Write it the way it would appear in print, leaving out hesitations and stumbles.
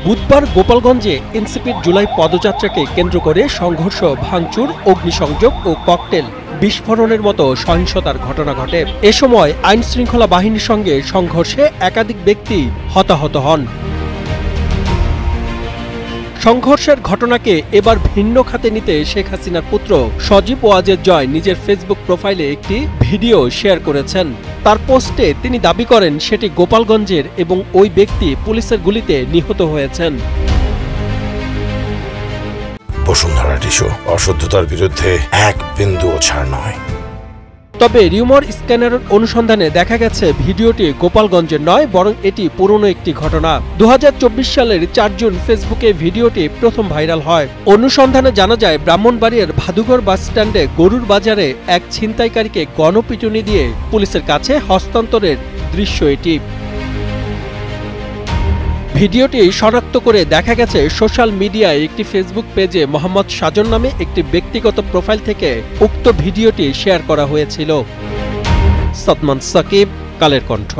বুধবার গোপালগঞ্জে এনসিপির জুলাই পদযাত্রাকে কেন্দ্র করে সংঘর্ষ, ভাঙচুর, অগ্নিসংযোগ ও ককটেল বিস্ফোরণের মতো সহিংসতার ঘটনা ঘটে। এ সময় আইনশৃঙ্খলা বাহিনীর সঙ্গে সংঘর্ষে একাধিক ব্যক্তি হতাহত হন। সংঘর্ষের ঘটনাকে এবার ভিন্ন খাতে নিতে শেখ হাসিনার পুত্র সজীব ওয়াজেদ জয় নিজের ফেসবুক প্রোফাইলে একটি ভিডিও শেয়ার করেছেন। তার পোস্টে তিনি দাবি করেন সেটি গোপালগঞ্জের এবং ওই ব্যক্তি পুলিশের গুলিতে নিহত হয়েছেন। বসুন্ধরা টিস্যু অশুদ্ধতার বিরুদ্ধে এক বিন্দুও ছাড় নয়। তবে রিউমার স্ক্যানারের অনুসন্ধানে দেখা গেছে ভিডিওটি গোপালগঞ্জের নয়, বরং এটি পুরনো একটি ঘটনা। 2024 সালের 4 জুন ফেসবুকে ভিডিওটি প্রথম ভাইরাল হয়। অনুসন্ধানে জানা যায় ব্রাহ্মণবাড়িয়ার ভাদুঘর বাস স্ট্যান্ডে গরুর বাজারে এক ছিনতাইকারীকে গণপিটুনি দিয়ে পুলিশের কাছে হস্তান্তরের দৃশ্য এটি। ভিডিওটি শনাক্ত করে দেখা গেছে সোশ্যাল মিডিয়ায় একটি ফেসবুক পেজে মোহাম্মদ সাজন নামে একটি ব্যক্তিগত প্রোফাইল থেকে উক্ত ভিডিওটি শেয়ার করা হয়েছিল। সাদমান সাকিব, কালের কণ্ঠ।